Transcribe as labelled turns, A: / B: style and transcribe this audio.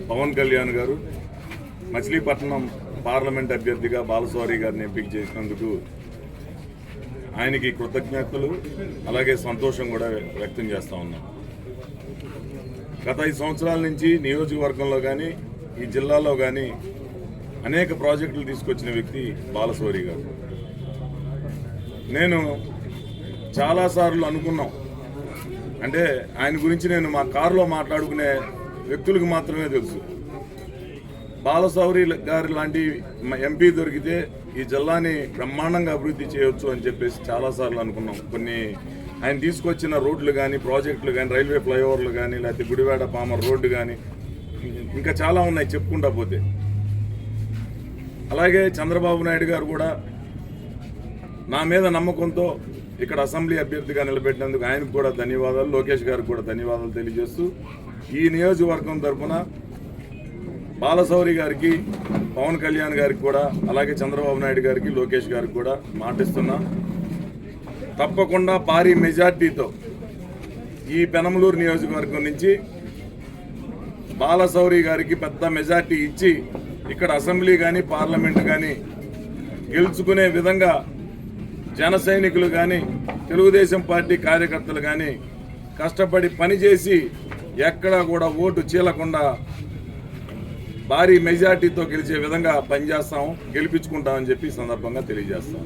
A: పవన్ కళ్యాణ్ గారు మచిలీపట్నం పార్లమెంట్ అభ్యర్థిగా బాలశౌరి గారిని ఎంపిక చేసినందుకు ఆయనకి కృతజ్ఞతలు అలాగే సంతోషం కూడా వ్యక్తం చేస్తూ ఉన్నాం. గత 5 సంవత్సరాల నుంచి నియోజకవర్గంలో కానీ ఈ జిల్లాలో కానీ అనేక ప్రాజెక్టులు తీసుకొచ్చిన వ్యక్తి బాలశౌరి గారు. నేను చాలాసార్లు అనుకున్నాం, అంటే ఆయన గురించి నేను మా కారులో మాట్లాడుకునే వ్యక్తులకు మాత్రమే తెలుసు. బాలశౌరి గారి లాంటి ఎంపీ దొరికితే ఈ జిల్లాని బ్రహ్మాండంగా అభివృద్ధి చేయవచ్చు అని చెప్పేసి చాలాసార్లు అనుకున్నాం. కొన్ని ఆయన తీసుకొచ్చిన రోడ్లు కానీ ప్రాజెక్టులు కానీ రైల్వే ఫ్లైఓవర్లు కానీ లేకపోతే గుడివాడ పామర్ రోడ్డు కానీ ఇంకా చాలా ఉన్నాయి చెప్పుకుంటా పోతే. అలాగే చంద్రబాబు నాయుడు గారు కూడా నా మీద నమ్మకంతో ఇక్కడ అసెంబ్లీ అభ్యర్థిగా నిలబెట్టినందుకు ఆయనకు కూడా ధన్యవాదాలు, లోకేష్ గారికి కూడా ధన్యవాదాలు తెలియజేస్తూ ఈ నియోజకవర్గం తరఫున బాలశౌరి గారికి, పవన్ కళ్యాణ్ గారికి కూడా అలాగే చంద్రబాబు నాయుడు గారికి, లోకేష్ గారికి కూడా మాటిస్తున్నా, తప్పకుండా భారీ మెజార్టీతో ఈ పెనమలూరు నియోజకవర్గం నుంచి బాలశౌరి గారికి పెద్ద మెజార్టీ ఇచ్చి ఇక్కడ అసెంబ్లీ కానీ పార్లమెంట్ కానీ గెలుచుకునే విధంగా జన సైనికులు కానీ తెలుగుదేశం పార్టీ కార్యకర్తలు కానీ కష్టపడి పనిచేసి ఎక్కడా కూడా ఓటు చీలకుండా భారీ మెజార్టీతో గెలిచే విధంగా పనిచేస్తాం, గెలిపించుకుంటామని చెప్పి ఈ సందర్భంగా తెలియజేస్తాం.